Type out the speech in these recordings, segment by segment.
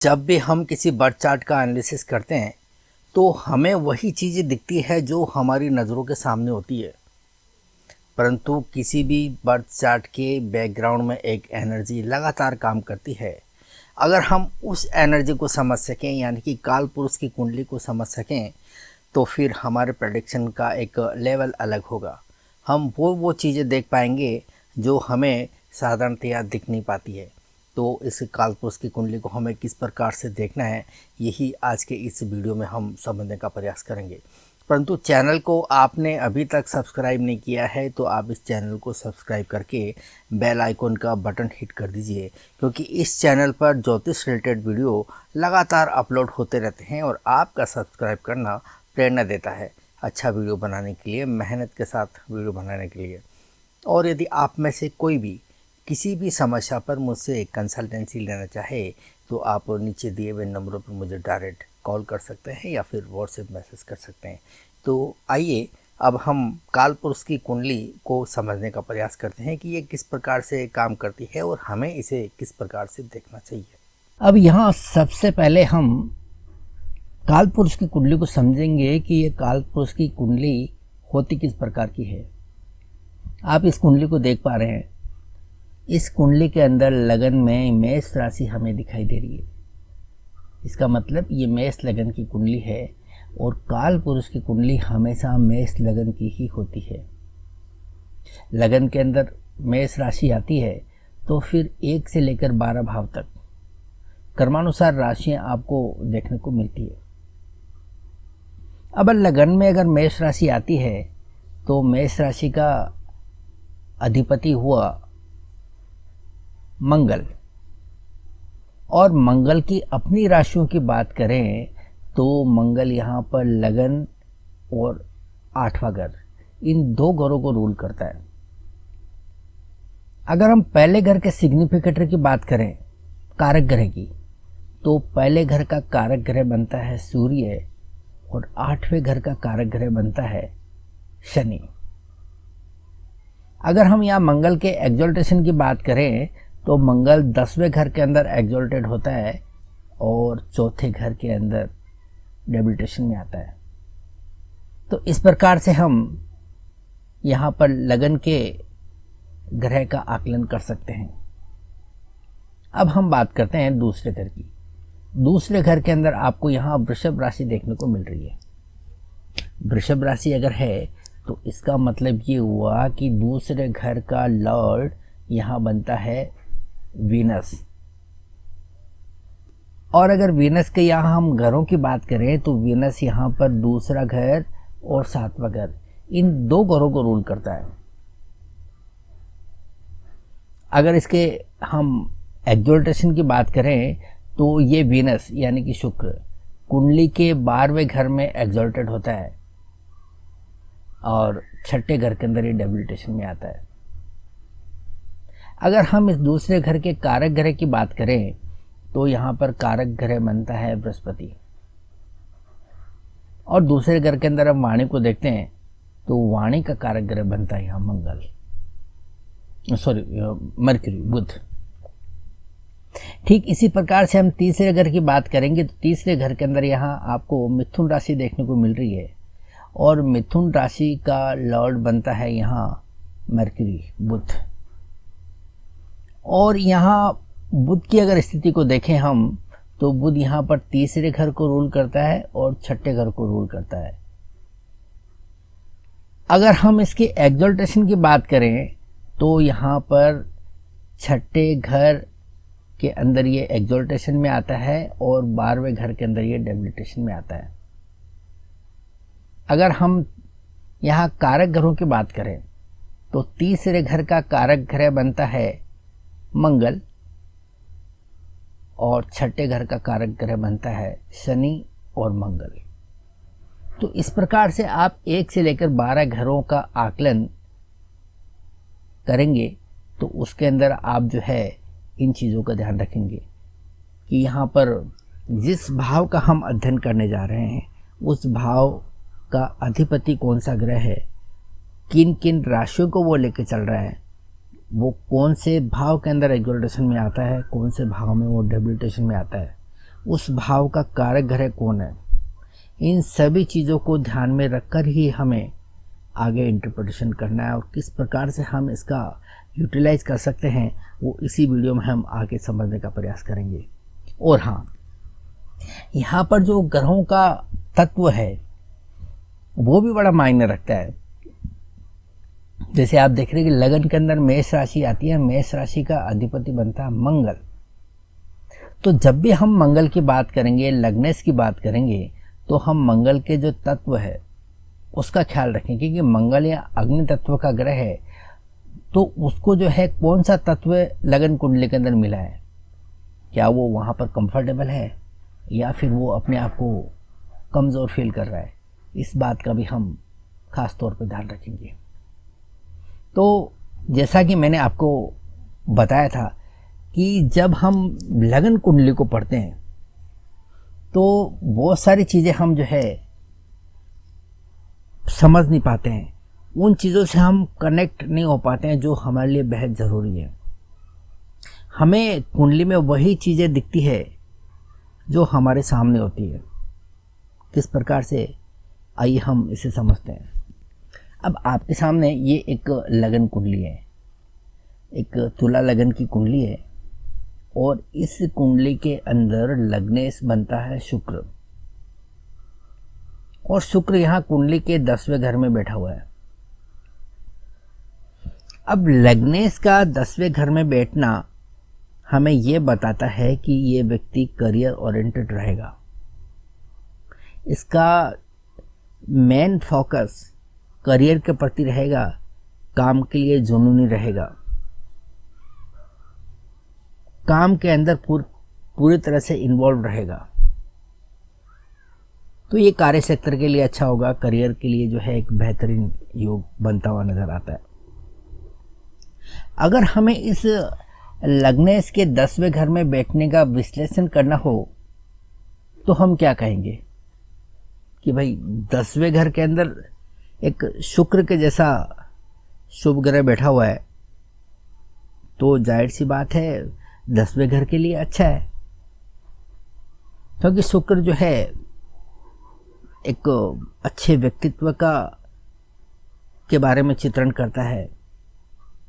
जब भी हम किसी बर्थ चार्ट का एनालिसिस करते हैं तो हमें वही चीज़ें दिखती है जो हमारी नज़रों के सामने होती है। परंतु किसी भी बर्थ चार्ट के बैकग्राउंड में एक एनर्जी लगातार काम करती है। अगर हम उस एनर्जी को समझ सकें, यानी कि काल पुरुष की कुंडली को समझ सकें, तो फिर हमारे प्रेडिक्शन का एक लेवल अलग होगा। हम वो चीज़ें देख पाएंगे जो हमें साधारणतया दिख नहीं पाती है। तो इस कालपुरुष की कुंडली को हमें किस प्रकार से देखना है, यही आज के इस वीडियो में हम समझने का प्रयास करेंगे। परंतु चैनल को आपने अभी तक सब्सक्राइब नहीं किया है तो आप इस चैनल को सब्सक्राइब करके बेल आइकन का बटन हिट कर दीजिए, क्योंकि इस चैनल पर ज्योतिष रिलेटेड वीडियो लगातार अपलोड होते रहते हैं और आपका सब्सक्राइब करना प्रेरणा देता है अच्छा वीडियो बनाने के लिए, मेहनत के साथ वीडियो बनाने के लिए। और यदि आप में से कोई भी किसी भी समस्या पर मुझसे कंसल्टेंसी लेना चाहे तो आप नीचे दिए हुए नंबरों पर मुझे डायरेक्ट कॉल कर सकते हैं या फिर व्हाट्सएप मैसेज कर सकते हैं। तो आइए अब हम कालपुरुष की कुंडली को समझने का प्रयास करते हैं कि ये किस प्रकार से काम करती है और हमें इसे किस प्रकार से देखना चाहिए। अब यहाँ सबसे पहले हम कालपुरुष की कुंडली को समझेंगे कि ये कालपुरुष की कुंडली होती किस प्रकार की है। आप इस कुंडली को देख पा रहे हैं। इस कुंडली के अंदर लगन में मेष राशि हमें दिखाई दे रही है। इसका मतलब ये मेष लगन की कुंडली है और काल पुरुष की कुंडली हमेशा मेष लगन की ही होती है। लगन के अंदर मेष राशि आती है तो फिर 1 से लेकर 12 भाव तक कर्मानुसार राशियां आपको देखने को मिलती है। अब लगन में अगर मेष राशि आती है तो मेष राशि का अधिपति हुआ मंगल, और मंगल की अपनी राशियों की बात करें तो मंगल यहाँ पर लगन और 8वां घर, इन 2 घरों को रूल करता है। अगर हम पहले घर के सिग्निफिकेटर की बात करें, कारक ग्रह की, तो पहले घर का कारक ग्रह बनता है सूर्य और 8वें घर का कारक ग्रह बनता है शनि। अगर हम यहाँ मंगल के एक्सॉल्टेशन की बात करें तो मंगल 10वें घर के अंदर एक्सॉल्टेड होता है और 4थे घर के अंदर डेबिलिटेशन में आता है। तो इस प्रकार से हम यहाँ पर लगन के ग्रह का आकलन कर सकते हैं। अब हम बात करते हैं दूसरे घर की। दूसरे घर के अंदर आपको यहाँ वृषभ राशि देखने को मिल रही है। वृषभ राशि अगर है तो इसका मतलब ये हुआ कि दूसरे घर का लॉर्ड यहाँ बनता है वीनस। और अगर वीनस के यहाँ हम घरों की बात करें तो वीनस यहाँ पर दूसरा घर और 7वां घर, इन 2 घरों को रूल करता है। अगर इसके हम एक्सॉल्टेशन की बात करें तो ये वीनस यानी कि शुक्र कुंडली के 12वें घर में एक्सॉल्टेड होता है और 6ठे घर के अंदर ये डेबिलिटेशन में आता है। अगर हम इस दूसरे घर के कारक ग्रह की बात करें तो यहाँ पर कारक ग्रह बनता है बृहस्पति, और दूसरे घर के अंदर हम वाणी को देखते हैं तो वाणी का कारक ग्रह बनता है यहाँ मरकरी, बुध। ठीक इसी प्रकार से हम तीसरे घर की बात करेंगे तो तीसरे घर के अंदर यहाँ आपको मिथुन राशि देखने को मिल रही है और मिथुन राशि का लॉर्ड बनता है यहाँ मरकरी, बुध। और यहाँ बुध की अगर स्थिति को देखें हम तो बुध यहाँ पर तीसरे घर को रूल करता है और 6ठे घर को रूल करता है। अगर हम इसके एक्सॉल्टेशन की बात करें तो यहाँ पर 6ठे घर के अंदर ये एक्सॉल्टेशन में आता है और 12वें घर के अंदर ये डेबिलिटेशन में आता है। अगर हम यहाँ कारक ग्रहों की बात करें तो तीसरे घर का कारक ग्रह बनता है मंगल और 6ठे घर का कारक ग्रह बनता है शनि और मंगल। तो इस प्रकार से आप 1 से लेकर 12 घरों का आकलन करेंगे तो उसके अंदर आप जो है इन चीज़ों का ध्यान रखेंगे कि यहाँ पर जिस भाव का हम अध्ययन करने जा रहे हैं उस भाव का अधिपति कौन सा ग्रह है, किन किन राशियों को वो लेके चल रहा है, वो कौन से भाव के अंदर एक्सॉल्टेशन में आता है, कौन से भाव में वो डेबिलिटेशन में आता है, उस भाव का कारक ग्रह कौन है, इन सभी चीज़ों को ध्यान में रखकर ही हमें आगे इंटरप्रिटेशन करना है और किस प्रकार से हम इसका यूटिलाइज कर सकते हैं वो इसी वीडियो में हम आगे समझने का प्रयास करेंगे। और हाँ, यहाँ पर जो ग्रहों का तत्व है वो भी बड़ा मायने रखता है। जैसे आप देख रहे हैं कि लगन के अंदर मेष राशि आती है, मेष राशि का अधिपति बनता है मंगल। तो जब भी हम मंगल की बात करेंगे, लग्नेश की बात करेंगे, तो हम मंगल के जो तत्व है उसका ख्याल रखें, क्योंकि मंगल या अग्नि तत्व का ग्रह है। तो उसको जो है कौन सा तत्व लगन कुंडली के अंदर मिला है, क्या वो वहाँ पर कंफर्टेबल है या फिर वो अपने आप को कमज़ोर फील कर रहा है, इस बात का भी हम खास तौर पर ध्यान रखेंगे। तो जैसा कि मैंने आपको बताया था कि जब हम लगन कुंडली को पढ़ते हैं तो बहुत सारी चीज़ें हम जो है समझ नहीं पाते हैं, उन चीज़ों से हम कनेक्ट नहीं हो पाते हैं जो हमारे लिए बेहद ज़रूरी है। हमें कुंडली में वही चीज़ें दिखती है जो हमारे सामने होती है। किस प्रकार से, आइए हम इसे समझते हैं। अब आपके सामने ये एक लगन कुंडली है, एक तुला लगन की कुंडली है और इस कुंडली के अंदर लग्नेश बनता है शुक्र, और शुक्र यहाँ कुंडली के 10वें घर में बैठा हुआ है। अब लग्नेश का 10वें घर में बैठना हमें ये बताता है कि ये व्यक्ति करियर ओरिएंटेड रहेगा। इसका मेन फोकस करियर के प्रति रहेगा, काम के लिए जुनूनी रहेगा, काम के अंदर पूरी तरह से इन्वॉल्व रहेगा। तो ये कार्य क्षेत्र के लिए अच्छा होगा, करियर के लिए जो है एक बेहतरीन योग बनता हुआ नजर आता है। अगर हमें इस लग्नेश के 10वें घर में बैठने का विश्लेषण करना हो तो हम क्या कहेंगे कि भाई 10वें घर के अंदर एक शुक्र के जैसा शुभ ग्रह बैठा हुआ है, तो जाहिर सी बात है 10वें घर के लिए अच्छा है, क्योंकि शुक्र जो है एक अच्छे व्यक्तित्व का के बारे में चित्रण करता है।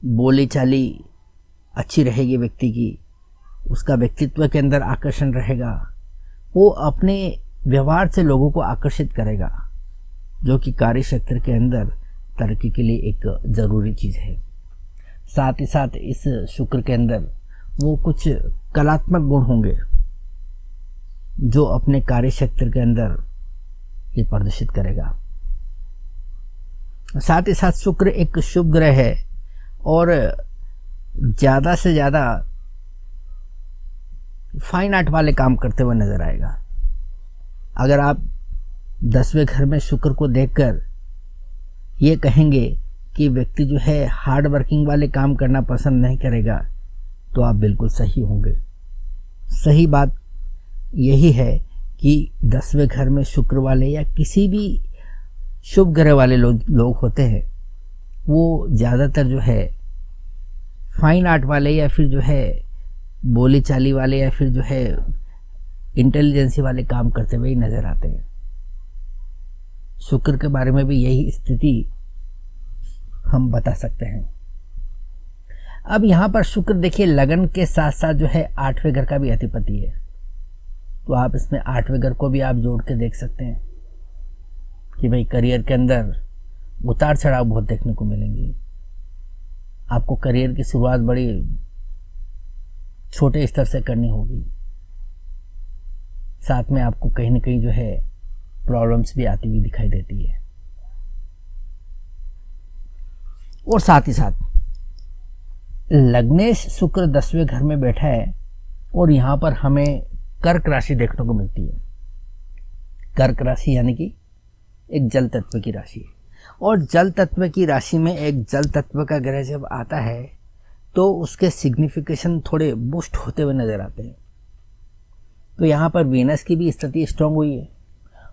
बोली चाली अच्छी रहेगी व्यक्ति की, उसका व्यक्तित्व के अंदर आकर्षण रहेगा, वो अपने व्यवहार से लोगों को आकर्षित करेगा, जो कि कार्य क्षेत्र के अंदर तरक्की के लिए एक ज़रूरी चीज़ है। साथ ही साथ इस शुक्र के अंदर वो कुछ कलात्मक गुण होंगे जो अपने कार्य क्षेत्र के अंदर ये प्रदर्शित करेगा। साथ ही साथ शुक्र एक शुभ ग्रह है और ज़्यादा से ज़्यादा फाइन आर्ट वाले काम करते हुए नजर आएगा। अगर आप 10वें घर में शुक्र को देखकर ये कहेंगे कि व्यक्ति जो है हार्ड वर्किंग वाले काम करना पसंद नहीं करेगा, तो आप बिल्कुल सही होंगे। सही बात यही है कि 10वें घर में शुक्र वाले या किसी भी शुभ ग्रह वाले लोग होते हैं, वो ज़्यादातर जो है फाइन आर्ट वाले या फिर जो है बोली चाली वाले या फिर जो है इंटेलिजेंसी वाले काम करते हुए ही नज़र आते हैं। शुक्र के बारे में भी यही स्थिति हम बता सकते हैं। अब यहाँ पर शुक्र देखिए लगन के साथ साथ जो है 8वें घर का भी अधिपति है, तो आप इसमें 8वें घर को भी आप जोड़ के देख सकते हैं कि भाई करियर के अंदर उतार चढ़ाव बहुत देखने को मिलेंगे। आपको करियर की शुरुआत बड़ी छोटे स्तर से करनी होगी, साथ में आपको कहीं ना कहीं जो है प्रॉब्लम्स भी आती हुई दिखाई देती है। और साथ ही साथ लग्नेश शुक्र 10वें घर में बैठा है और यहाँ पर हमें कर्क राशि देखने को मिलती है। कर्क राशि यानी कि एक जल तत्व की राशि है, और जल तत्व की राशि में एक जल तत्व का ग्रह जब आता है तो उसके सिग्निफिकेशन थोड़े बूस्ट होते हुए नजर आते हैं। तो यहाँ पर वीनस की भी स्थिति स्ट्रांग हुई है।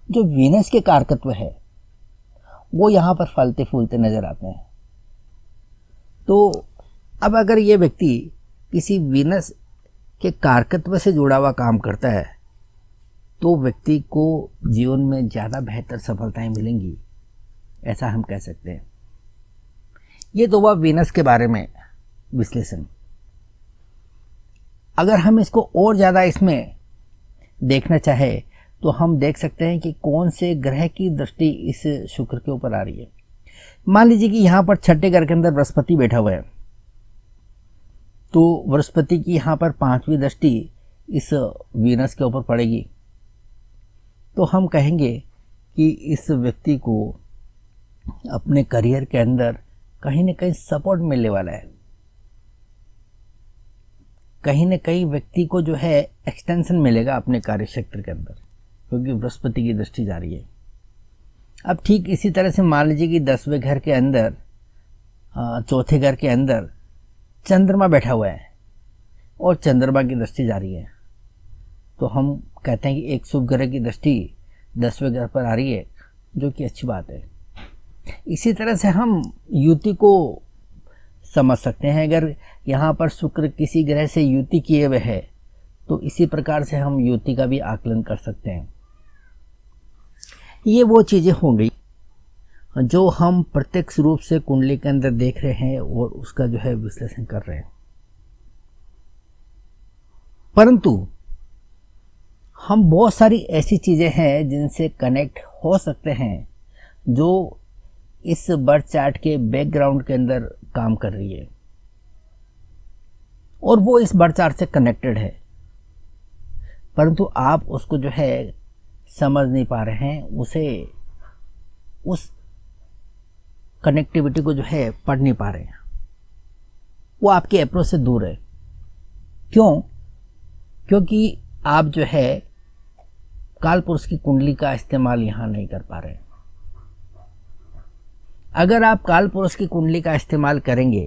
जो वीनस के कारकत्व है वो यहाँ पर फलते फूलते नजर आते हैं। तो अब अगर ये व्यक्ति किसी वीनस के कारकत्व से जुड़ा हुआ काम करता है तो व्यक्ति को जीवन में ज़्यादा बेहतर सफलताएं मिलेंगी, ऐसा हम कह सकते हैं। ये तो हुआ वीनस के बारे में विश्लेषण। अगर हम इसको और ज़्यादा इसमें देखना चाहे तो हम देख सकते हैं कि कौन से ग्रह की दृष्टि इस शुक्र के ऊपर आ रही है। मान लीजिए कि यहाँ पर छठे घर के अंदर बृहस्पति बैठा हुआ है, तो बृहस्पति की यहाँ पर 5वीं दृष्टि इस वीनस के ऊपर पड़ेगी, तो हम कहेंगे कि इस व्यक्ति को अपने करियर के अंदर कहीं न कहीं सपोर्ट मिलने वाला है। कहीं न कहीं व्यक्ति को जो है एक्सटेंशन मिलेगा अपने कार्य क्षेत्र के अंदर, क्योंकि बृहस्पति की दृष्टि जा रही है। अब ठीक इसी तरह से मान लीजिए कि 10वें घर के अंदर, चौथे घर के अंदर चंद्रमा बैठा हुआ है और चंद्रमा की दृष्टि जा रही है, तो हम कहते हैं कि एक शुभ ग्रह की दृष्टि 10वें घर पर आ रही है, जो कि अच्छी बात है। इसी तरह से हम युति को समझ सकते हैं। अगर यहाँ पर शुक्र किसी ग्रह से युति किए हुए है तो इसी प्रकार से हम युति का भी आकलन कर सकते हैं। ये वो चीज़ें हो गई जो हम प्रत्यक्ष रूप से कुंडली के अंदर देख रहे हैं और उसका जो है विश्लेषण कर रहे हैं। परंतु हम बहुत सारी ऐसी चीज़ें हैं जिनसे कनेक्ट हो सकते हैं, जो इस बर्थ चार्ट के बैकग्राउंड के अंदर काम कर रही है और वो इस बर्थ चार्ट से कनेक्टेड है, परंतु आप उसको जो है समझ नहीं पा रहे हैं, उस कनेक्टिविटी को जो है पढ़ नहीं पा रहे हैं। वो आपके अप्रोच से दूर है। क्यों? क्योंकि आप जो है काल पुरुष की कुंडली का इस्तेमाल यहाँ नहीं कर पा रहे हैं। अगर आप काल पुरुष की कुंडली का इस्तेमाल करेंगे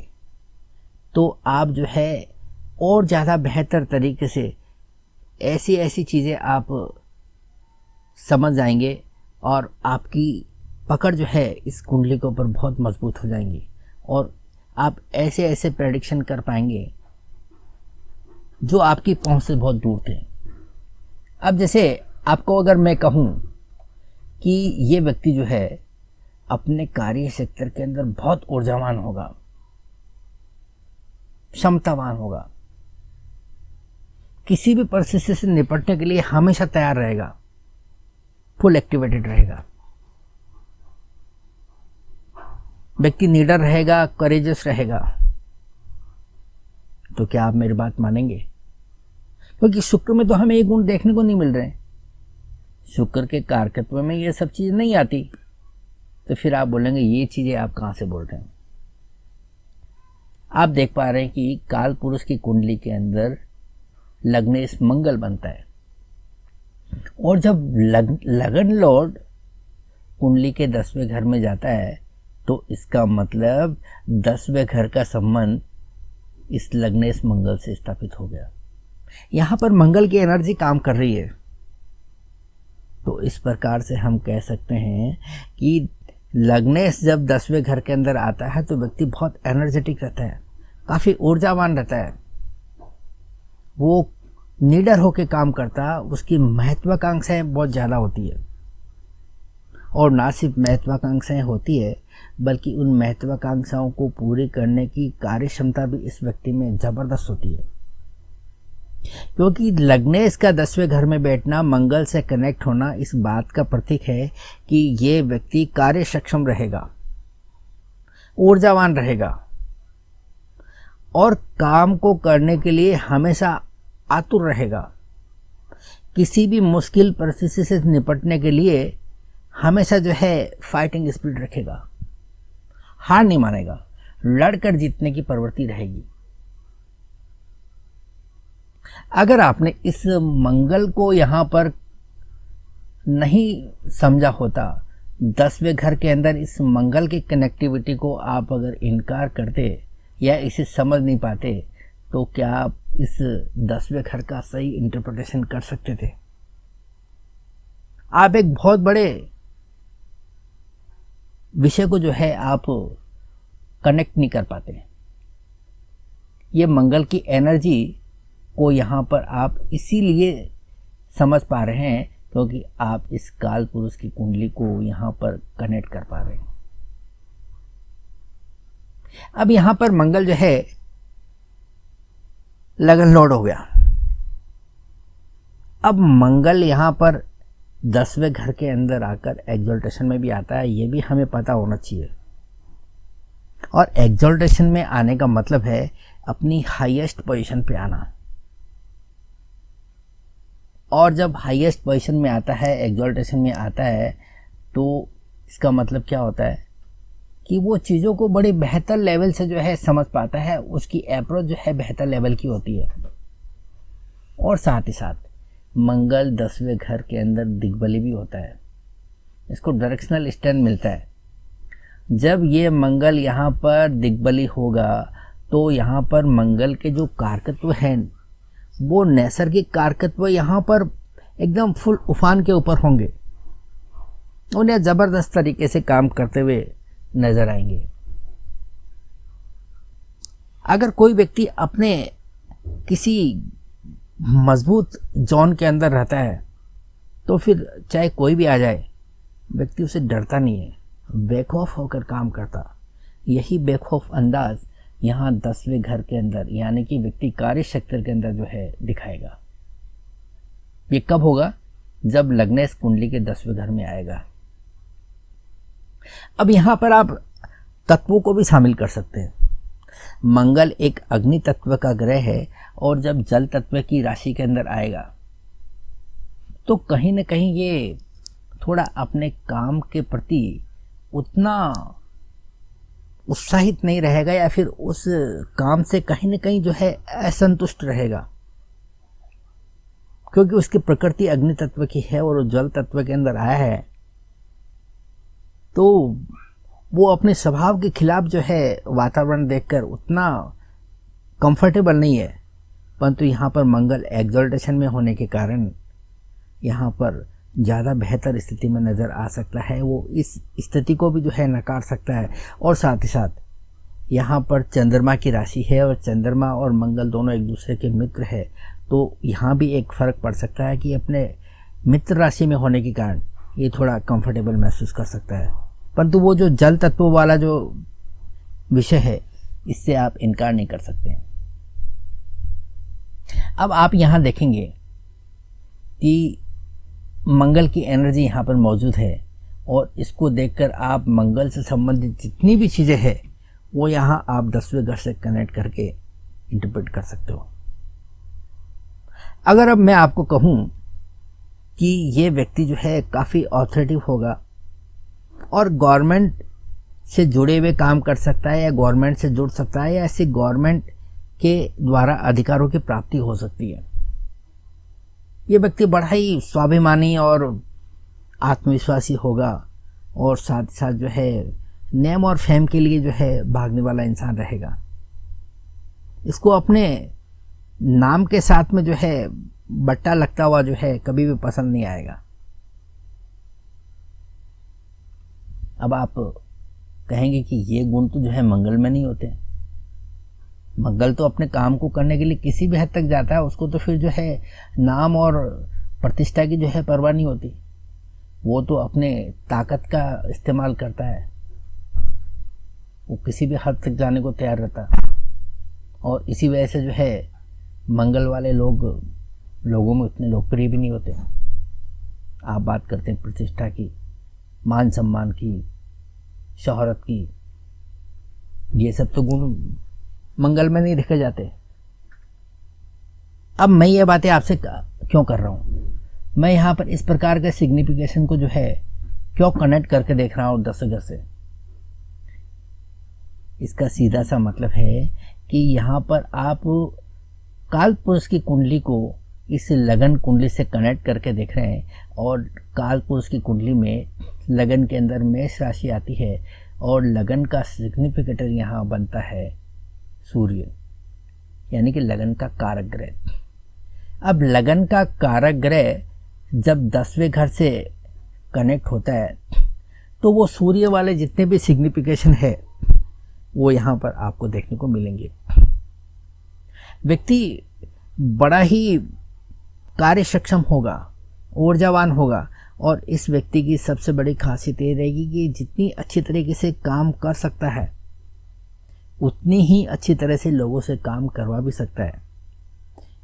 तो आप जो है और ज़्यादा बेहतर तरीके से ऐसी चीज़ें आप समझ जाएंगे और आपकी पकड़ जो है इस कुंडली के ऊपर बहुत मजबूत हो जाएंगी और आप ऐसे प्रेडिक्शन कर पाएंगे जो आपकी पहुंच से बहुत दूर थे। अब जैसे आपको अगर मैं कहूं कि ये व्यक्ति जो है अपने कार्य क्षेत्र के अंदर बहुत ऊर्जावान होगा, क्षमतावान होगा, किसी भी परिस्थिति से निपटने के लिए हमेशा तैयार रहेगा, फुल एक्टिवेटेड रहेगा, व्यक्ति निडर रहेगा, करेजस रहेगा, तो क्या आप मेरी बात मानेंगे? क्योंकि शुक्र में तो हमें ये गुण देखने को नहीं मिल रहे। शुक्र के कारकत्व में ये सब चीज़ नहीं आती, तो फिर आप बोलेंगे ये चीज़ें आप कहाँ से बोल रहे हैं। आप देख पा रहे हैं कि काल पुरुष की कुंडली के अंदर लग्नेश मंगल बनता है और जब लगन लॉर्ड कुंडली के 10वें घर में जाता है तो इसका मतलब 10वें घर का संबंध इस लग्नेश मंगल से स्थापित हो गया। यहाँ पर मंगल की एनर्जी काम कर रही है, तो इस प्रकार से हम कह सकते हैं कि लग्नेश जब 10वें घर के अंदर आता है तो व्यक्ति बहुत एनर्जेटिक रहता है, काफ़ी ऊर्जावान रहता है, वो निडर होकर काम करता, उसकी महत्वाकांक्षाएं बहुत ज़्यादा होती है और ना सिर्फ महत्वाकांक्षाएं होती है बल्कि उन महत्वाकांक्षाओं को पूरी करने की कार्य क्षमता भी इस व्यक्ति में ज़बरदस्त होती है। क्योंकि लग्नेश का 10वें घर में बैठना, मंगल से कनेक्ट होना इस बात का प्रतीक है कि ये व्यक्ति कार्य सक्षम रहेगा, ऊर्जावान रहेगा और काम को करने के लिए हमेशा आतुर रहेगा। किसी भी मुश्किल परिस्थिति से निपटने के लिए हमेशा जो है फाइटिंग स्पिरिट रखेगा, हार नहीं मानेगा, लड़कर जीतने की प्रवृत्ति रहेगी। अगर आपने इस मंगल को यहाँ पर नहीं समझा होता, 10वें घर के अंदर इस मंगल की कनेक्टिविटी को आप अगर इनकार करते या इसे समझ नहीं पाते, तो क्या आप इस 10वें घर का सही इंटरप्रिटेशन कर सकते थे? आप एक बहुत बड़े विषय को जो है आप कनेक्ट नहीं कर पाते। ये मंगल की एनर्जी को यहाँ पर आप इसीलिए समझ पा रहे हैं क्योंकि आप इस काल पुरुष की कुंडली को यहाँ पर कनेक्ट कर पा रहे हैं। अब यहाँ पर मंगल जो है लगन लॉर्ड हो गया। अब मंगल यहाँ पर 10वें घर के अंदर आकर एग्जॉल्टेशन में भी आता है, ये भी हमें पता होना चाहिए। और एग्जॉल्टेशन में आने का मतलब है अपनी हाईएस्ट पोजीशन पे आना। और जब हाईएस्ट पोजीशन में आता है, एग्जॉल्टेशन में आता है, तो इसका मतलब क्या होता है कि वो चीज़ों को बड़े बेहतर लेवल से जो है समझ पाता है, उसकी अप्रोच जो है बेहतर लेवल की होती है। और साथ ही साथ मंगल 10वें घर के अंदर दिग्बली भी होता है, इसको डायरेक्शनल स्टैंड मिलता है। जब ये मंगल यहाँ पर दिग्बली होगा तो यहाँ पर मंगल के जो कारकत्व हैं वो नैसर्गिक कारकत्व यहाँ पर एकदम फुल उफान के ऊपर होंगे, उन्हें ज़बरदस्त तरीके से काम करते हुए नजर आएंगे। अगर कोई व्यक्ति अपने किसी मजबूत जोन के अंदर रहता है तो फिर चाहे कोई भी आ जाए व्यक्ति उसे डरता नहीं है, बेखौफ होकर काम करता। यही बेखौफ अंदाज यहाँ 10वें घर के अंदर यानी कि व्यक्ति कार्य क्षेत्र के अंदर जो है दिखाएगा। ये कब होगा? जब लग्नेश कुंडली के 10वें घर में आएगा। अब यहाँ पर आप तत्वों को भी शामिल कर सकते हैं। मंगल एक अग्नि तत्व का ग्रह है और जब जल तत्व की राशि के अंदर आएगा तो कहीं न कहीं ये थोड़ा अपने काम के प्रति उतना उत्साहित नहीं रहेगा या फिर उस काम से कहीं न कहीं जो है असंतुष्ट रहेगा, क्योंकि उसकी प्रकृति अग्नि तत्व की है और जल तत्व के अंदर आया है। तो वो अपने स्वभाव के खिलाफ जो है वातावरण देखकर उतना कंफर्टेबल नहीं है। परंतु यहाँ पर मंगल एग्जॉल्टेशन में होने के कारण यहाँ पर ज़्यादा बेहतर स्थिति में नज़र आ सकता है। वो इस स्थिति को भी जो है नकार सकता है। और साथ ही साथ यहाँ पर चंद्रमा की राशि है और चंद्रमा और मंगल दोनों एक दूसरे के मित्र है, तो यहाँ भी एक फ़र्क पड़ सकता है कि अपने मित्र राशि में होने के कारण ये थोड़ा कंफर्टेबल महसूस कर सकता है। परंतु वो जो जल तत्व वाला जो विषय है इससे आप इनकार नहीं कर सकते। अब आप यहाँ देखेंगे कि मंगल की एनर्जी यहाँ पर मौजूद है और इसको देखकर आप मंगल से संबंधित जितनी भी चीज़ें हैं वो यहाँ आप 10वें घर से कनेक्ट करके इंटरप्रेट कर सकते हो। अगर अब मैं आपको कहूँ कि ये व्यक्ति जो है काफ़ी ऑथोरेटिव होगा और गवर्नमेंट से जुड़े हुए काम कर सकता है या गवर्नमेंट से जुड़ सकता है या ऐसे गवर्नमेंट के द्वारा अधिकारों की प्राप्ति हो सकती है। ये व्यक्ति बड़ा ही स्वाभिमानी और आत्मविश्वासी होगा और साथ ही साथ जो है नेम और फेम के लिए जो है भागने वाला इंसान रहेगा। इसको अपने नाम के साथ में जो है बट्टा लगता हुआ जो है कभी भी पसंद नहीं आएगा। अब आप कहेंगे कि ये गुण तो जो है मंगल में नहीं होते। मंगल तो अपने काम को करने के लिए किसी भी हद तक जाता है, उसको तो फिर जो है नाम और प्रतिष्ठा की जो है परवाह नहीं होती। वो तो अपने ताकत का इस्तेमाल करता है, वो किसी भी हद तक जाने को तैयार रहता है। और इसी वजह से जो है मंगल वाले लोगों में उतने लोकप्रिय भी नहीं होते। आप बात करते हैं प्रतिष्ठा की, मान सम्मान की, शोहरत की, ये सब तो गुण मंगल में नहीं देखे जाते। अब मैं ये बातें आपसे क्यों कर रहा हूँ? मैं यहाँ पर इस प्रकार के सिग्निफिकेशन को जो है क्यों कनेक्ट करके देख रहा हूँ 10 घर से? इसका सीधा सा मतलब है कि यहाँ पर आप काल पुरुष की कुंडली को इस लगन कुंडली से कनेक्ट करके देख रहे हैं और काल पुरुष की कुंडली में लगन के अंदर मेष राशि आती है और लगन का सिग्निफिकेटर यहाँ बनता है सूर्य, यानी कि लगन का कारक ग्रह। अब लगन का कारक ग्रह जब 10वें घर से कनेक्ट होता है तो वो सूर्य वाले जितने भी सिग्निफिकेशन है वो यहाँ पर आपको देखने को मिलेंगे। व्यक्ति बड़ा ही कार्य सक्षम होगा ऊर्जावान होगा। और इस व्यक्ति की सबसे बड़ी खासियत ये रहेगी कि जितनी अच्छी तरीके से काम कर सकता है उतनी ही अच्छी तरह से लोगों से काम करवा भी सकता है,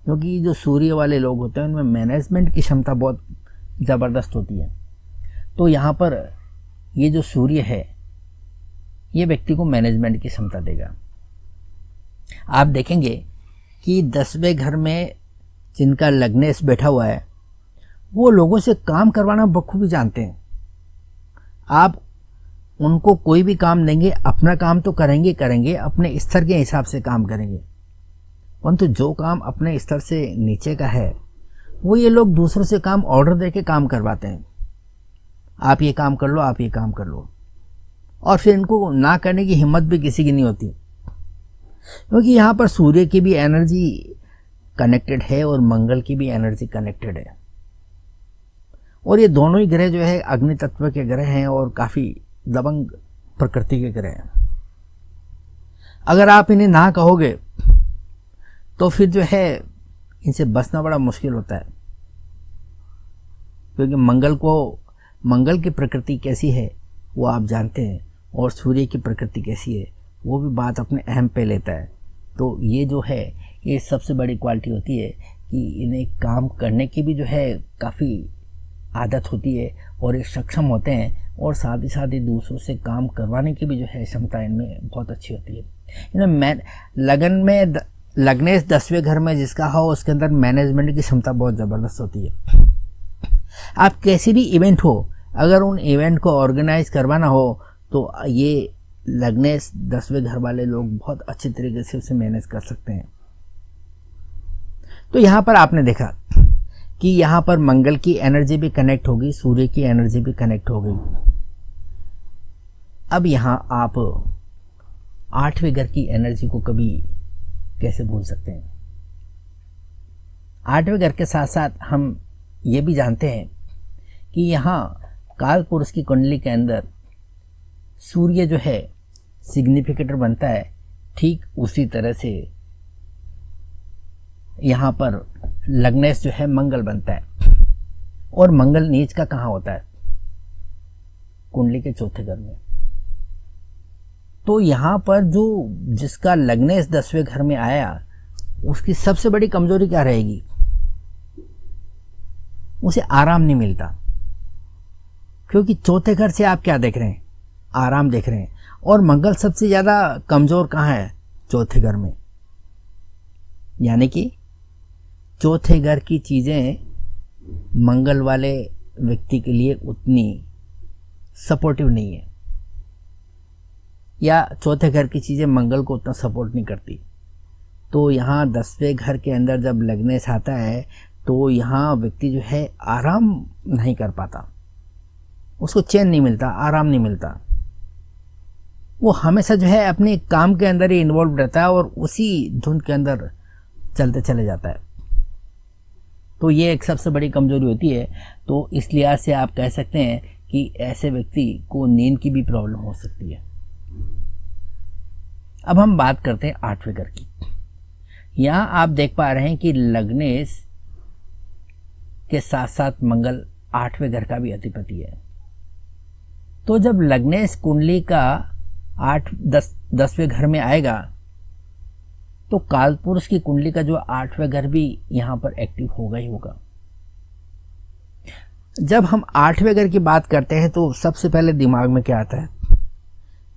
क्योंकि जो सूर्य वाले लोग होते हैं उनमें मैनेजमेंट की क्षमता बहुत ज़बरदस्त होती है। तो यहाँ पर ये जो सूर्य है ये व्यक्ति को मैनेजमेंट की क्षमता देगा। आप देखेंगे कि 10वें घर में जिनका लग्नेश बैठा हुआ है वो लोगों से काम करवाना बखूबी जानते हैं। आप उनको कोई भी काम देंगे, अपना काम तो करेंगे करेंगे, अपने स्तर के हिसाब से काम करेंगे, परंतु जो काम अपने स्तर से नीचे का है वो ये लोग दूसरों से काम ऑर्डर देके काम करवाते हैं। आप ये काम कर लो, आप ये काम कर लो, और फिर इनको ना करने की हिम्मत भी किसी की नहीं होती, क्योंकि यहाँ पर सूर्य की भी एनर्जी कनेक्टेड है और मंगल की भी एनर्जी कनेक्टेड है। और ये दोनों ही ग्रह जो है अग्नि तत्व के ग्रह हैं और काफ़ी दबंग प्रकृति के ग्रह हैं। अगर आप इन्हें ना कहोगे तो फिर जो है इनसे बचना बड़ा मुश्किल होता है, क्योंकि मंगल की प्रकृति कैसी है वो आप जानते हैं, और सूर्य की प्रकृति कैसी है वो भी बात अपने अहम पे लेता है। तो ये जो है ये सबसे बड़ी क्वालिटी होती है कि इन्हें काम करने की भी जो है काफ़ी आदत होती है और ये सक्षम होते हैं, और साथ ही दूसरों से काम करवाने की भी जो है क्षमता इनमें बहुत अच्छी होती है। लग्नेश 10वें घर में जिसका हो उसके अंदर मैनेजमेंट की क्षमता बहुत ज़बरदस्त होती है। आप कैसी भी इवेंट हो, अगर उन इवेंट को ऑर्गेनाइज करवाना हो तो ये लग्नेश 10वें घर वाले लोग बहुत अच्छी तरीके से उसे मैनेज कर सकते हैं। तो यहाँ पर आपने देखा कि यहाँ पर मंगल की एनर्जी भी कनेक्ट होगी, सूर्य की एनर्जी भी कनेक्ट हो गई। अब यहाँ आप 8वें घर की एनर्जी को कभी कैसे भूल सकते हैं। 8वें घर के साथ साथ हम ये भी जानते हैं कि यहाँ काल पुरुष की कुंडली के अंदर सूर्य जो है सिग्निफिकेटर बनता है, ठीक उसी तरह से यहाँ पर लग्नेश जो है मंगल बनता है। और मंगल नीच का कहाँ होता है? कुंडली के चौथे घर में। तो यहाँ पर जो जिसका लग्नेश 10वें घर में आया उसकी सबसे बड़ी कमजोरी क्या रहेगी? उसे आराम नहीं मिलता, क्योंकि चौथे घर से आप क्या देख रहे हैं? आराम देख रहे हैं। और मंगल सबसे ज़्यादा कमज़ोर कहाँ है? चौथे घर में। यानी कि चौथे घर की चीज़ें मंगल वाले व्यक्ति के लिए उतनी सपोर्टिव नहीं है, या चौथे घर की चीज़ें मंगल को उतना सपोर्ट नहीं करती। तो यहाँ 10वें घर के अंदर जब लग्नेश आता है तो यहाँ व्यक्ति जो है आराम नहीं कर पाता, उसको चैन नहीं मिलता, आराम नहीं मिलता। वो हमेशा जो है अपने काम के अंदर ही इन्वॉल्व रहता है और उसी धुंध के अंदर चलते चले जाता है। तो ये एक सबसे बड़ी कमजोरी होती है। तो इस लिहाज से आप कह सकते हैं कि ऐसे व्यक्ति को नींद की भी प्रॉब्लम हो सकती है। अब हम बात करते हैं 8वें घर की। यहाँ आप देख पा रहे हैं कि लग्नेश के साथ साथ मंगल 8वें घर का भी अधिपति है। तो जब लग्नेश कुंडली का 10वें घर में आएगा तो कालपुरुष की कुंडली का जो 8वें घर भी यहाँ पर एक्टिव होगा ही होगा। जब हम 8वें घर की बात करते हैं तो सबसे पहले दिमाग में क्या आता है?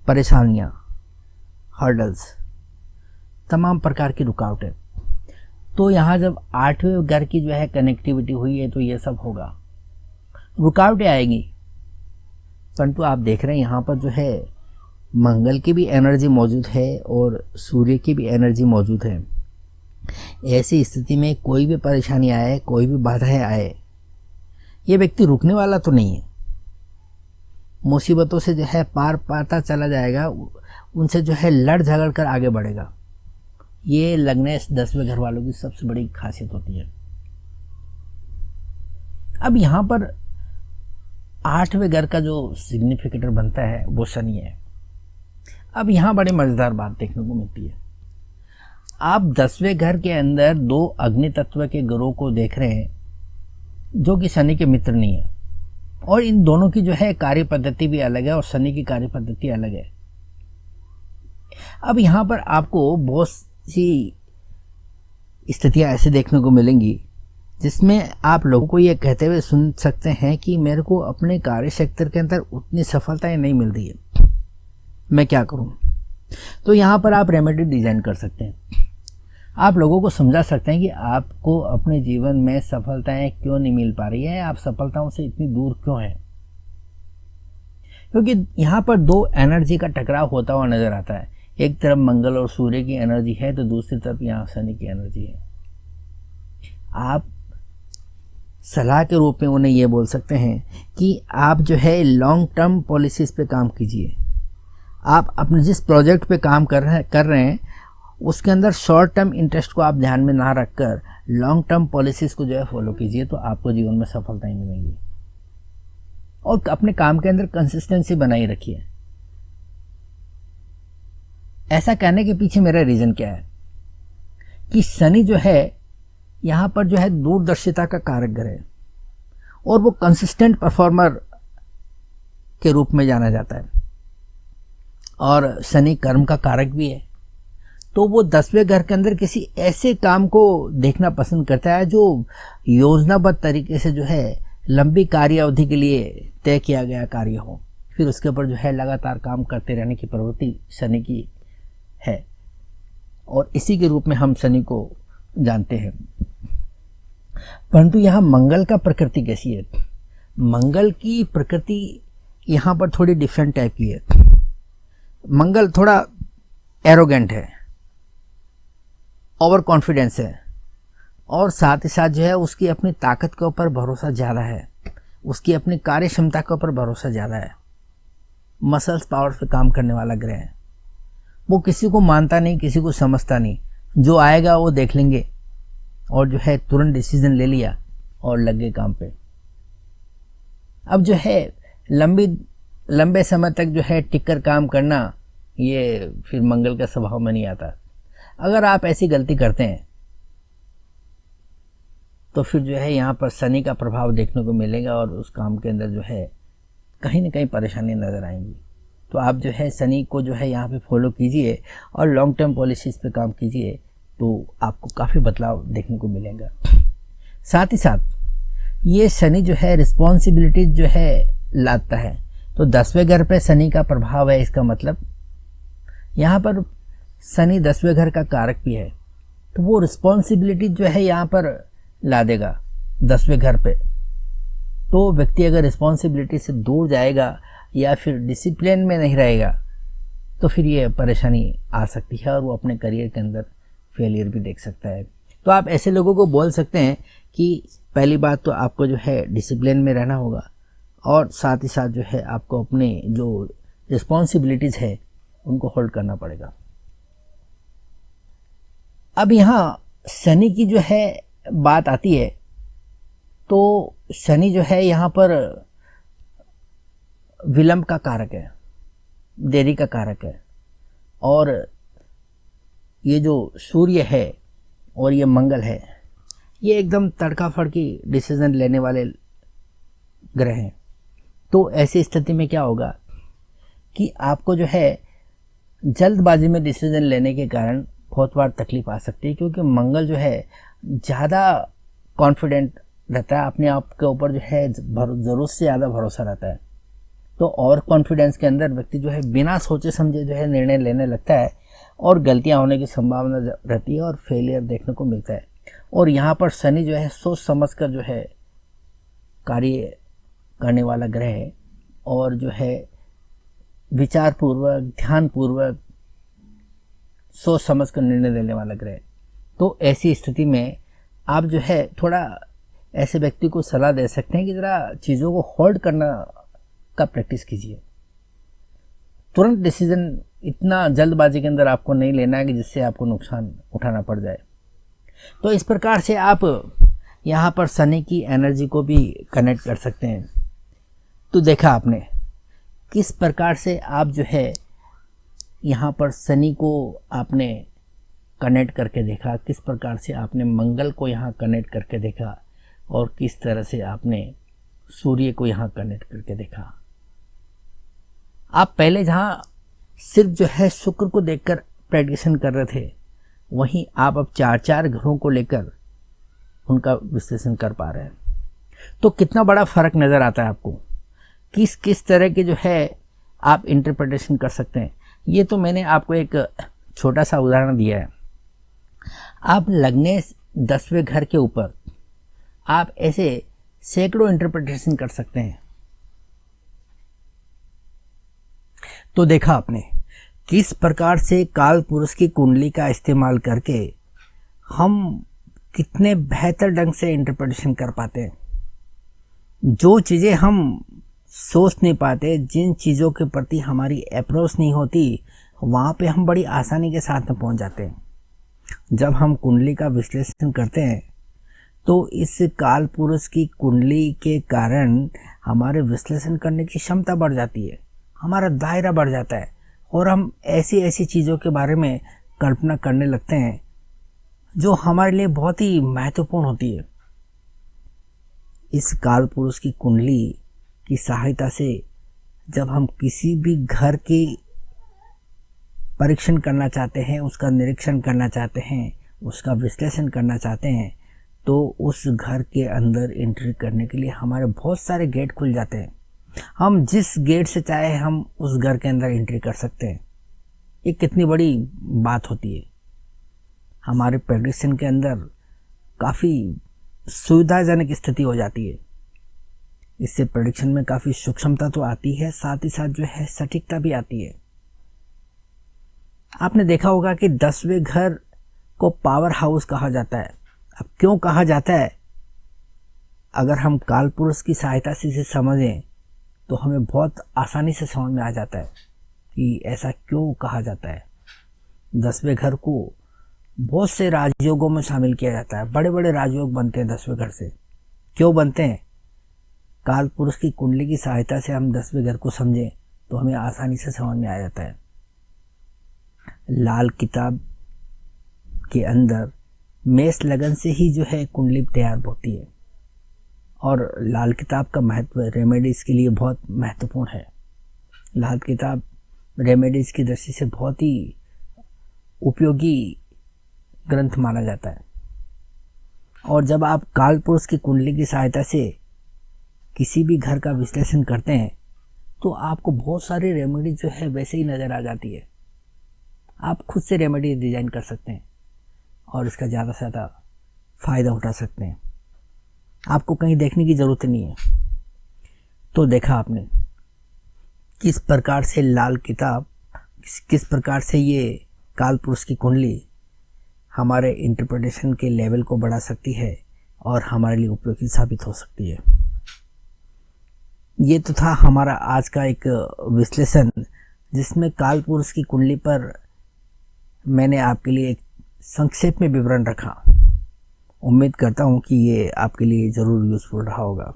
परेशानियाँ, हर्डल्स, तमाम प्रकार की रुकावटें। तो यहाँ जब 8वें घर की जो है कनेक्टिविटी हुई है तो ये सब होगा, रुकावटें आएंगी। परंतु आप देख रहे हैं यहाँ पर जो है मंगल की भी एनर्जी मौजूद है और सूर्य की भी एनर्जी मौजूद है। ऐसी स्थिति में कोई भी परेशानी आए, कोई भी बाधाएं आए, ये व्यक्ति रुकने वाला तो नहीं है। मुसीबतों से जो है पार पाता चला जाएगा, उनसे जो है लड़ झगड़ कर आगे बढ़ेगा। ये लग्नेश 10वें घर वालों की सबसे बड़ी खासियत होती है। अब यहाँ पर 8वें घर का जो सिग्निफिकेटर बनता है वो शनि है। अब यहाँ बड़ी मज़ेदार बात देखने को मिलती है। आप 10वें घर के अंदर 2 अग्नि तत्व के ग्रहों को देख रहे हैं, जो कि शनि के मित्र नहीं है। और इन दोनों की जो है कार्य पद्धति भी अलग है और शनि की कार्य पद्धति अलग है। अब यहाँ पर आपको बहुत सी स्थितियाँ ऐसे देखने को मिलेंगी जिसमें आप लोगों को ये कहते हुए सुन सकते हैं कि मेरे को अपने कार्य क्षेत्र के अंदर उतनी सफलताएं नहीं मिल रही है, मैं क्या करूं। तो यहाँ पर आप रेमेडी डिजाइन कर सकते हैं। आप लोगों को समझा सकते हैं कि आपको अपने जीवन में सफलताएं क्यों नहीं मिल पा रही है, आप सफलताओं से इतनी दूर क्यों हैं। क्योंकि यहाँ पर दो एनर्जी का टकराव होता हुआ नजर आता है। एक तरफ मंगल और सूर्य की एनर्जी है तो दूसरी तरफ यहाँ शनि की एनर्जी है। आप सलाह के रूप में उन्हें ये बोल सकते हैं कि आप जो है लॉन्ग टर्म पॉलिसीज पे काम कीजिए। आप अपने जिस प्रोजेक्ट पे काम कर रहे हैं उसके अंदर शॉर्ट टर्म इंटरेस्ट को आप ध्यान में ना रखकर लॉन्ग टर्म पॉलिसीज को जो है फॉलो कीजिए, तो आपको जीवन में सफलताएं मिलेंगी। और अपने काम के अंदर कंसिस्टेंसी बनाई रखिए। ऐसा कहने के पीछे मेरा रीज़न क्या है कि शनि जो है यहाँ पर जो है दूरदर्शिता का कारक ग्रह है और वो कंसिस्टेंट परफॉर्मर के रूप में जाना जाता है। और शनि कर्म का कारक भी है, तो वो 10वें घर के अंदर किसी ऐसे काम को देखना पसंद करता है जो योजनाबद्ध तरीके से जो है लंबी कार्य अवधि के लिए तय किया गया कार्य हो, फिर उसके ऊपर जो है लगातार काम करते रहने की प्रवृत्ति शनि की है। और इसी के रूप में हम शनि को जानते हैं। परंतु यहाँ मंगल का प्रकृति कैसी है? मंगल की प्रकृति यहाँ पर थोड़ी डिफरेंट टाइप की है। मंगल थोड़ा एरोगेंट है, ओवर कॉन्फिडेंस है और साथ ही साथ जो है उसकी अपनी ताकत के ऊपर भरोसा ज़्यादा है, उसकी अपनी कार्य क्षमता के ऊपर भरोसा ज़्यादा है। मसल्स पावर्स पे काम करने वाला ग्रह है। वो किसी को मानता नहीं, किसी को समझता नहीं, जो आएगा वो देख लेंगे और जो है तुरंत डिसीजन ले लिया और लग गए काम पे। अब जो है लंबे समय तक जो है टिक कर काम करना, ये फिर मंगल का स्वभाव में नहीं आता। अगर आप ऐसी गलती करते हैं तो फिर जो है यहाँ पर शनि का प्रभाव देखने को मिलेगा और उस काम के अंदर जो है कहीं ना कहीं परेशानी नज़र आएंगी। तो आप जो है शनि को जो है यहाँ पे फॉलो कीजिए और लॉन्ग टर्म पॉलिसीज़ पे काम कीजिए, तो आपको काफ़ी बदलाव देखने को मिलेगा। साथ ही साथ ये शनि जो है रिस्पॉन्सिबिलिटी जो है लाता है, तो 10वें घर पे शनि का प्रभाव है। इसका मतलब यहाँ पर शनि 10वें घर का कारक भी है, तो वो रिस्पॉन्सिबिलिटी जो है यहाँ पर ला देगा 10वें घर पे। तो व्यक्ति अगर रिस्पॉन्सिबिलिटी से दूर जाएगा या फिर डिसिप्लिन में नहीं रहेगा तो फिर ये परेशानी आ सकती है और वो अपने करियर के अंदर फेलियर भी देख सकता है। तो आप ऐसे लोगों को बोल सकते हैं कि पहली बात तो आपको जो है डिसिप्लिन में रहना होगा और साथ ही साथ जो है आपको अपने जो रिस्पॉन्सिबिलिटीज़ है उनको होल्ड करना पड़ेगा। अब यहाँ शनि की जो है बात आती है, तो शनि जो है यहाँ पर विलंब का कारक है, देरी का कारक है। और ये जो सूर्य है और ये मंगल है, ये एकदम तड़का फड़की डिसीजन लेने वाले ग्रह हैं। तो ऐसी स्थिति में क्या होगा कि आपको जो है जल्दबाजी में डिसीजन लेने के कारण बहुत बार तकलीफ आ सकती है, क्योंकि मंगल जो है ज़्यादा कॉन्फिडेंट रहता है, अपने आप के ऊपर जो है ज़रूरत से ज़्यादा भरोसा रहता है। तो और कॉन्फिडेंस के अंदर व्यक्ति जो है बिना सोचे समझे जो है निर्णय लेने लगता है और गलतियां होने की संभावना रहती है और फेलियर देखने को मिलता है। और यहाँ पर शनि जो है सोच समझ कर जो है कार्य करने वाला ग्रह है और जो है विचारपूर्वक, ध्यानपूर्वक, सोच समझ कर निर्णय लेने वाला ग्रह। तो ऐसी स्थिति में आप जो है थोड़ा ऐसे व्यक्ति को सलाह दे सकते हैं कि ज़रा चीज़ों को होल्ड करना का प्रैक्टिस कीजिए। तुरंत डिसीजन इतना जल्दबाजी के अंदर आपको नहीं लेना है कि जिससे आपको नुकसान उठाना पड़ जाए। तो इस प्रकार से आप यहाँ पर शनि की एनर्जी को भी कनेक्ट कर सकते हैं। तो देखा आपने किस प्रकार से आप जो है यहाँ पर शनि को आपने कनेक्ट करके देखा, किस प्रकार से आपने मंगल को यहाँ कनेक्ट करके देखा और किस तरह से आपने सूर्य को यहाँ कनेक्ट करके देखा। आप पहले जहाँ सिर्फ जो है शुक्र को देखकर प्रेडिक्शन कर रहे थे, वहीं आप अब 4-4 ग्रहों को लेकर उनका विश्लेषण कर पा रहे हैं। तो कितना बड़ा फर्क नज़र आता है आपको, किस किस तरह के जो है आप इंटरप्रिटेशन कर सकते हैं। ये तो मैंने आपको एक छोटा सा उदाहरण दिया है। आप लगने 10वें घर के ऊपर आप ऐसे सैकड़ों इंटरप्रिटेशन कर सकते हैं। तो देखा आपने किस प्रकार से काल पुरुष की कुंडली का इस्तेमाल करके हम कितने बेहतर ढंग से इंटरप्रिटेशन कर पाते हैं। जो चीज़ें हम सोच नहीं पाते, जिन चीज़ों के प्रति हमारी अप्रोच नहीं होती, वहाँ पे हम बड़ी आसानी के साथ में पहुँच जाते हैं। जब हम कुंडली का विश्लेषण करते हैं तो इस काल पुरुष की कुंडली के कारण हमारे विश्लेषण करने की क्षमता बढ़ जाती है, हमारा दायरा बढ़ जाता है और हम ऐसी ऐसी चीज़ों के बारे में कल्पना करने लगते हैं जो हमारे लिए बहुत ही महत्वपूर्ण होती है। इस काल पुरुष की कुंडली की सहायता से जब हम किसी भी घर की परीक्षण करना चाहते हैं, उसका निरीक्षण करना चाहते हैं, उसका विश्लेषण करना चाहते हैं, तो उस घर के अंदर एंट्री करने के लिए हमारे बहुत सारे गेट खुल जाते हैं। हम जिस गेट से चाहे हम उस घर के अंदर एंट्री कर सकते हैं। ये कितनी बड़ी बात होती है। हमारे प्रेडिक्शन के अंदर काफ़ी सुविधाजनक स्थिति हो जाती है। इससे प्रेडिक्शन में काफ़ी सूक्ष्मता तो आती है, साथ ही साथ जो है सटीकता भी आती है। आपने देखा होगा कि 10वें घर को पावर हाउस कहा जाता है। अब क्यों कहा जाता है, अगर हम काल पुरुष की सहायता से इसे समझें तो हमें बहुत आसानी से समझ में आ जाता है कि ऐसा क्यों कहा जाता है। 10वें घर को बहुत से राजयोगों में शामिल किया जाता है। बड़े बड़े राजयोग बनते हैं 10वें घर से। क्यों बनते हैं? काल पुरुष की कुंडली की सहायता से हम 10वें घर को समझें तो हमें आसानी से समझ में आ जाता है। लाल किताब के अंदर मेष लगन से ही जो है कुंडली तैयार होती है और लाल किताब का महत्व रेमेडीज़ के लिए बहुत महत्वपूर्ण है। लाल किताब रेमेडीज़ की दृष्टि से बहुत ही उपयोगी ग्रंथ माना जाता है। और जब आप काल पुरुष की कुंडली की सहायता से किसी भी घर का विश्लेषण करते हैं तो आपको बहुत सारी रेमेडी जो है वैसे ही नज़र आ जाती है। आप खुद से रेमेडी डिज़ाइन कर सकते हैं और इसका ज़्यादा से ज़्यादा फ़ायदा उठा सकते हैं। आपको कहीं देखने की ज़रूरत नहीं है। तो देखा आपने किस प्रकार से लाल किताब, किस प्रकार से ये काल पुरुष की कुंडली हमारे इंटरप्रिटेशन के लेवल को बढ़ा सकती है और हमारे लिए उपयोगी साबित हो सकती है। ये तो था हमारा आज का एक विश्लेषण, जिसमें काल पुरुष की कुंडली पर मैंने आपके लिए एक संक्षेप में विवरण रखा। उम्मीद करता हूँ कि ये आपके लिए ज़रूर यूज़फुल रहा होगा।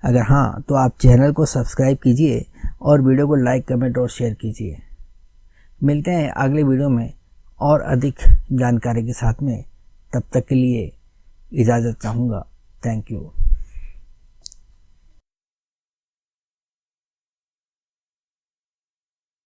अगर हाँ तो आप चैनल को सब्सक्राइब कीजिए और वीडियो को लाइक, कमेंट और शेयर कीजिए। मिलते हैं अगले वीडियो में और अधिक जानकारी के साथ में। तब तक के लिए इजाज़त चाहूँगा। Thank you.